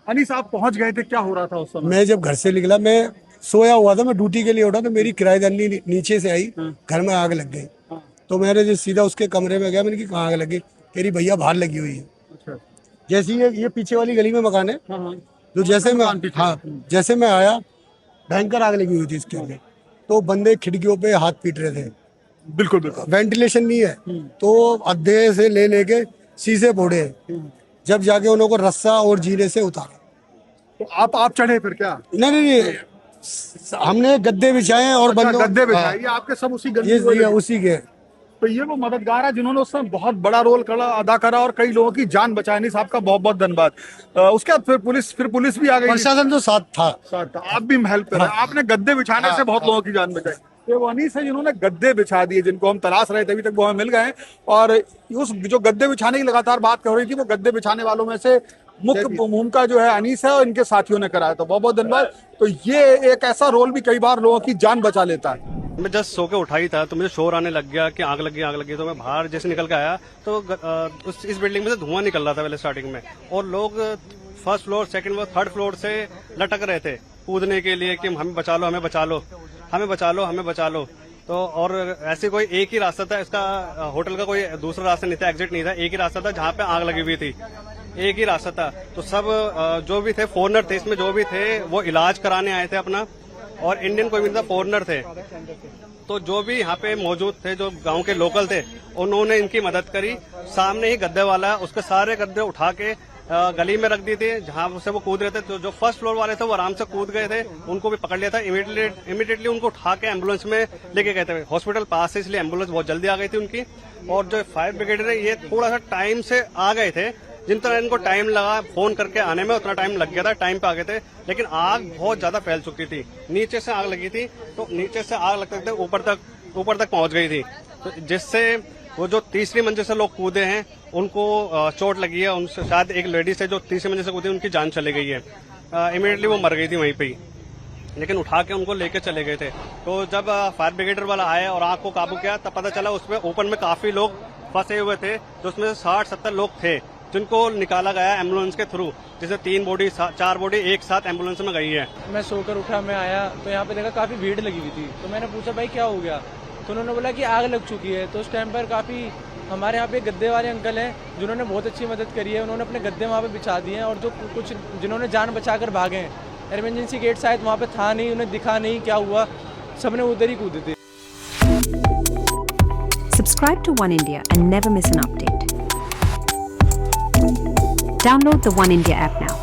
अनीस आप पहुंच गए थे, क्या हो रहा था उस समय? मैं जब घर से निकला, मैं सोया हुआ था, मैं ड्यूटी के लिए उठा तो मेरी किराएदारनी नीचे से आई, घर में आग लग गई। तो मैंने जो सीधा उसके कमरे में गया, मैंने कहा कहाँ आग लगी? तेरी भैया बाहर लगी हुई है। अच्छा। जैसे ही ये पीछे वाली गली में मकान है, हाँ हाँ। जो जैसे मैं, मकान पीछे। हाँ, जैसे मैं आया, भयंकर आग लगी हुई थी इसके अंदर। तो बंदे खिड़कियों पे हाथ पीट रहे थे, बिल्कुल बिल्कुल। वेंटिलेशन नहीं है, तो अद्धे से ले लेके शीशे फोड़े, जब जाके उन्हों को रस्सा और जीने से उतारा। तो आप चढ़े फिर क्या? नहीं नहीं नहीं, हमने गद्दे बिछाए हैं और अच्छा, बंदों, गद्दे हाँ, बिछाए, ये आपके सब उसी गली ये उसी के। तो ये वो मददगार है जिन्होंने उस समय बहुत बड़ा रोल अदा करा और कई लोगों की जान बचाई। नहीं साहब का बहुत बहुत धन्यवाद। उसके बाद फिर पुलिस भी आ गई। प्रशासन तो साथ था। आप भी हेल्प कर रहे हैं, आपने गद्दे बिछाने से बहुत लोगों की जान बचाई। तो वो अनीस है जिन्होंने गद्दे बिछा दिए, जिनको हम तलाश रहे थे, अभी तक वो हमें मिल गए हैं। और उस जो गद्दे बिछाने की लगातार बात कर रही थी, वो गद्दे बिछाने वालों में से मुख्य भूमिका जो है अनीस है और इनके साथियों ने कराया। तो बहुत बहुत धन्यवाद। तो ये एक ऐसा रोल भी कई बार लोगों की जान बचा लेता है। मैं जस्ट सो के उठा ही था तो मुझे शोर आने लग गया कि आग लगी। तो मैं बाहर जैसे निकल के आया तो इस बिल्डिंग में से धुआं निकल रहा था पहले स्टार्टिंग में, और लोग first floor, second floor, third floor से लटक रहे थे कूदने के लिए कि हमें बचा लो, हमें बचा लो, हमें बचा लो, हमें बचा लो। तो और ऐसे कोई एक ही रास्ता था इसका, होटल का कोई दूसरा रास्ता नहीं था, एग्जिट नहीं था, एक ही रास्ता था जहाँ पे आग लगी हुई थी, एक ही रास्ता था। तो सब जो भी थे फॉरेनर थे इसमें, जो भी थे वो इलाज कराने आए थे अपना, और इंडियन कोई भी नहीं था, फॉरेनर थे। तो जो भी यहाँ पे मौजूद थे, जो गांव के लोकल थे, उन्होंने इनकी मदद करी। सामने ही गद्दे वाला है, उसके सारे गद्दे उठा के गली में रख दी थी जहाँ से वो कूद रहे थे। तो जो फर्स्ट फ्लोर वाले थे वो आराम से कूद गए थे, उनको भी पकड़ लिया था। इमीडिएटली उनको उठा के एम्बुलेंस में लेके गए थे। हॉस्पिटल पास से, इसलिए एम्बुलेंस बहुत जल्दी आ गई थी उनकी। और जो फायर ब्रिगेड है, ये थोड़ा सा टाइम से आ गए थे, जितना इनको टाइम लगा फोन करके आने में उतना टाइम लग गया था, टाइम पे आ गए थे। लेकिन आग बहुत ज्यादा फैल चुकी थी, नीचे से आग लगी थी, तो नीचे से आग लगते थे ऊपर तक पहुंच गई थी। तो जिससे वो जो तीसरी मंजिल से लोग कूदे हैं उनको चोट लगी है। उनसे शायद एक लेडीज है जो तीसरी मंजिल से कूदी, उनकी जान चली गई है। इमीडिएटली वो मर गई थी वहीं पे ही, लेकिन उठा के उनको लेके चले गए थे। तो जब फायर ब्रिगेडर वाला आए और आग को काबू किया, तब पता चला उसमें ऊपर में काफी लोग फंसे हुए थे, जो उसमें 60-70 लोग थे जिनको निकाला गया एम्बुलेंस के थ्रू, जिसे 4 बॉडी एक साथ एम्बुलेंस में गई है। मैं सोकर उठा, मैं आया तो यहाँ पे देखा काफी भीड़ लगी हुई थी। तो मैंने पूछा भाई क्या हो गया, तो उन्होंने बोला कि आग लग चुकी है। तो उस टाइम पर काफी हमारे यहाँ पे गद्दे वाले अंकल हैं जिन्होंने बहुत अच्छी मदद करी है। उन्होंने अपने गद्दे वहाँ पे बिछा दिए हैं, और जो कुछ जिन्होंने जान बचाकर भागे हैं, इमरजेंसी गेट शायद वहाँ पे था नहीं, उन्हें दिखा नहीं क्या हुआ, सबने उधर ही कूदे थे। Subscribe to One India and never miss an update. Download the One India app now.